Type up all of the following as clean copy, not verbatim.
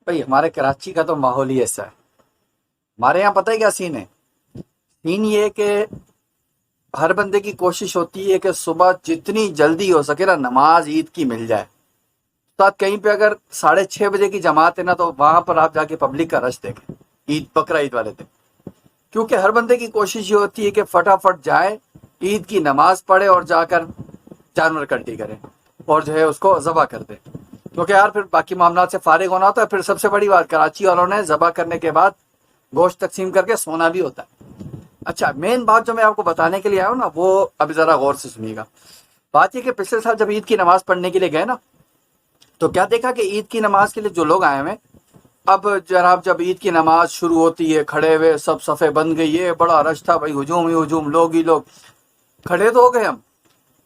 بھائی ہمارے کراچی کا تو ماحول ہی ایسا ہے. ہمارے یہاں پتہ ہے کیا سین ہے؟ سین یہ کہ ہر بندے کی کوشش ہوتی ہے کہ صبح جتنی جلدی ہو سکے نا نماز عید کی مل جائے. ساتھ کہیں پہ اگر 6:30 بجے کی جماعت ہے نا تو وہاں پر آپ جا کے پبلک کا رش دیکھیں عید بقرہ عید والے دن. کیونکہ ہر بندے کی کوشش یہ ہوتی ہے کہ فٹافٹ جائے عید کی نماز پڑھے اور جا کر جانور کٹی کرے اور جو ہے اس کو ذبح کر دے. کیونکہ یار پھر باقی معاملات سے فارغ ہونا ہوتا ہے. پھر سب سے بڑی بات کراچی والوں نے ذبح کرنے کے بعد گوشت تقسیم کر کے سونا بھی ہوتا ہے. اچھا مین بات جو میں آپ کو بتانے کے لیے آیا ہوں نا وہ ابھی ذرا غور سے سنیے گا. بات یہ کہ پچھلے سال جب عید کی نماز پڑھنے کے لیے گئے نا تو کیا دیکھا کہ عید کی نماز کے لیے جو لوگ آئے ہوئے اب جناب جب عید کی نماز شروع ہوتی ہے کھڑے ہوئے سب صفیں بن گئی ہے بڑا رش تھا بھائی ہجوم ہی ہجوم لوگ ہی لوگ کھڑے تو ہو گئے ہم.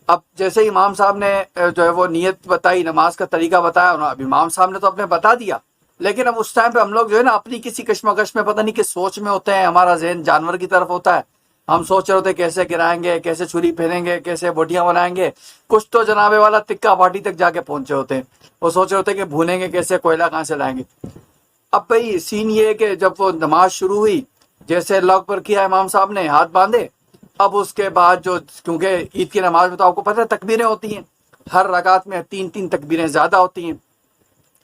اب جیسے امام صاحب نے جو ہے وہ نیت بتائی نماز کا طریقہ بتایا اب امام صاحب نے تو اپنے بتا دیا لیکن اب اس ٹائم پہ ہم لوگ جو ہے نا اپنی کسی کشمکش میں پتہ نہیں کس سوچ میں ہوتے ہیں. ہمارا ذہن جانور کی طرف ہوتا ہے. ہم سوچ رہے ہوتے ہیں کیسے گرائیں گے کیسے چھری پھیریں گے کیسے بوٹیاں بنائیں گے. کچھ تو جناب والا تکا پاٹی تک جا کے پہنچے ہوتے ہیں. وہ سوچ رہے ہوتے ہیں کہ بھونیں گے کیسے کوئلہ کہاں سے لائیں گے. اب بھائی سین یہ ہے کہ جب وہ نماز شروع ہوئی جیسے اللہ اکبر کیا امام صاحب نے ہاتھ باندھے. اب اس کے بعد جو کیونکہ عید کی نماز میں تو آپ کو پتہ ہے تکبیریں ہوتی ہیں ہر رکعت میں 3 تکبیریں زیادہ ہوتی ہیں.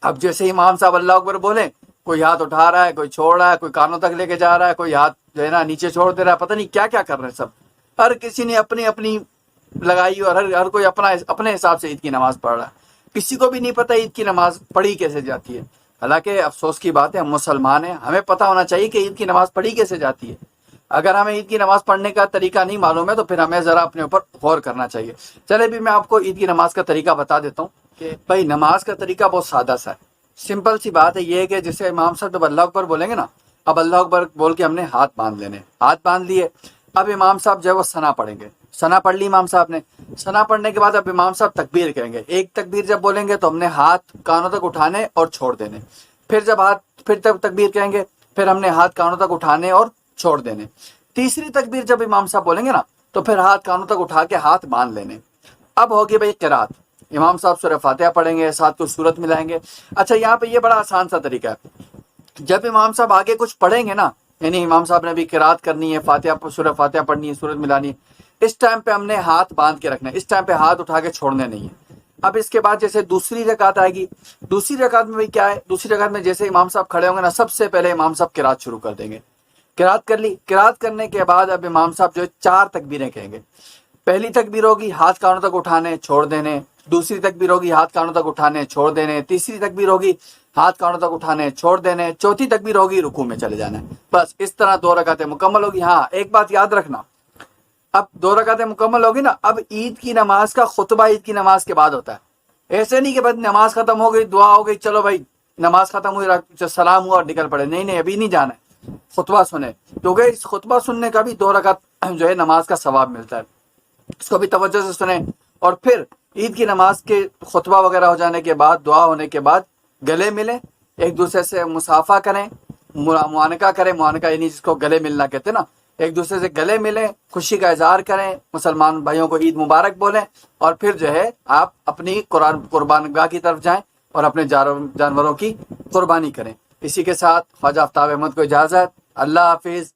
اب جیسے امام صاحب اللہ اکبر بولے کوئی ہاتھ اٹھا رہا ہے کوئی چھوڑ رہا ہے کوئی کانوں تک لے کے جا رہا ہے کوئی ہاتھ جو ہے نا نیچے چھوڑ دے رہا ہے. پتہ نہیں کیا کیا کر رہے ہیں سب. ہر کسی نے اپنی اپنی لگائی اور ہر کوئی اپنے حساب سے عید کی نماز پڑھ رہا ہے. کسی کو بھی نہیں پتہ عید کی نماز پڑھی کیسے جاتی ہے. حالانکہ افسوس کی بات ہے ہم مسلمان ہیں ہمیں پتہ ہونا چاہیے کہ عید کی نماز پڑھی کیسے جاتی ہے. اگر ہمیں عید کی نماز پڑھنے کا طریقہ نہیں معلوم ہے تو پھر ہمیں ذرا اپنے اوپر غور کرنا چاہیے. چلے بھی میں آپ کو عید کی نماز کا طریقہ بتا دیتا ہوں کہ بھائی نماز کا طریقہ بہت سادہ سا ہے. سمپل سی بات ہے یہ ہے کہ جیسے امام صاحب جب اللہ اکبر بولیں گے نا اب اللہ اکبر بول کے ہم نے ہاتھ باندھ لینے. ہاتھ باندھ لیے اب امام صاحب جو ہے وہ ثنا پڑھیں گے. ثنا پڑھ لی امام صاحب نے. ثنا پڑھنے کے بعد اب امام صاحب تکبیر کہیں گے. ایک تکبیر جب بولیں گے تو ہم نے ہاتھ کانوں تک اٹھانے اور چھوڑ دینے. پھر جب تکبیر کہیں گے پھر ہم نے ہاتھ کانوں تک اٹھانے اور چھوڑ دینے. تیسری تکبیر جب امام صاحب بولیں گے نا تو پھر ہاتھ کانوں تک اٹھا کے ہاتھ باندھ لینے. اب ہوگی بھائی قرات. امام صاحب سورہ فاتحہ پڑھیں گے ساتھ کو سورت ملائیں گے. اچھا یہاں پہ یہ بڑا آسان سا طریقہ ہے. جب امام صاحب آگے کچھ پڑھیں گے نا یعنی امام صاحب نے بھی قرات کرنی ہے فاتحہ سورہ فاتحہ پڑھنی ہے سورت ملانی ہے اس ٹائم پہ ہم نے ہاتھ باندھ کے رکھنا ہے. اس ٹائم پہ ہاتھ اٹھا کے چھوڑنے نہیں ہے. اب اس کے بعد جیسے دوسری رکعت آئے گی. دوسری رکعت میں بھی کیا ہے دوسری رکعت میں جیسے امام صاحب کھڑے ہوں گے نا سب سے پہلے امام صاحب قرات شروع کر دیں گے. قرات کر لی. قرات کرنے کے بعد اب امام صاحب جو ہے 4 تکبیریں کہیں گے. پہلی تکبیر ہوگی ہاتھ کانوں تک اٹھانے چھوڑ دینے. دوسری تکبیر ہوگی ہاتھ کانوں تک اٹھانے چھوڑ دینے. تیسری تکبیر ہوگی ہاتھ کانوں تک اٹھانے چھوڑ دینے. چوتھی تکبیر ہوگی رکوع میں چلے جانا ہے. بس اس طرح 2 رکعتیں مکمل ہوگی. ہاں ایک بات یاد رکھنا اب 2 رکعتیں مکمل ہوگی نا اب عید کی نماز کا خطبہ عید کی نماز کے بعد ہوتا ہے. ایسے نہیں کہ بس نماز ختم ہو گئی دعا ہو گئی چلو بھائی نماز ختم ہوئی سلام ہوا اور نکل پڑے. نہیں ابھی نہیں جانا ہے. خطبہ سنیں کیونکہ اس خطبہ سننے کا بھی 2 رکعت جو ہے نماز کا ثواب ملتا ہے. اس کو بھی توجہ سے سنیں. اور پھر عید کی نماز کے خطبہ وغیرہ ہو جانے کے بعد دعا ہونے کے بعد گلے ملیں ایک دوسرے سے مصافحہ کریں معانقہ کریں. معانقہ یعنی جس کو گلے ملنا کہتے ہیں نا. ایک دوسرے سے گلے ملیں خوشی کا اظہار کریں مسلمان بھائیوں کو عید مبارک بولیں اور پھر جو ہے آپ اپنی قربان گاہ کی طرف جائیں اور اپنے جانوروں کی قربانی کریں. اسی کے ساتھ خواجہ آفتاب احمد کو اجازت. اللہ حافظ.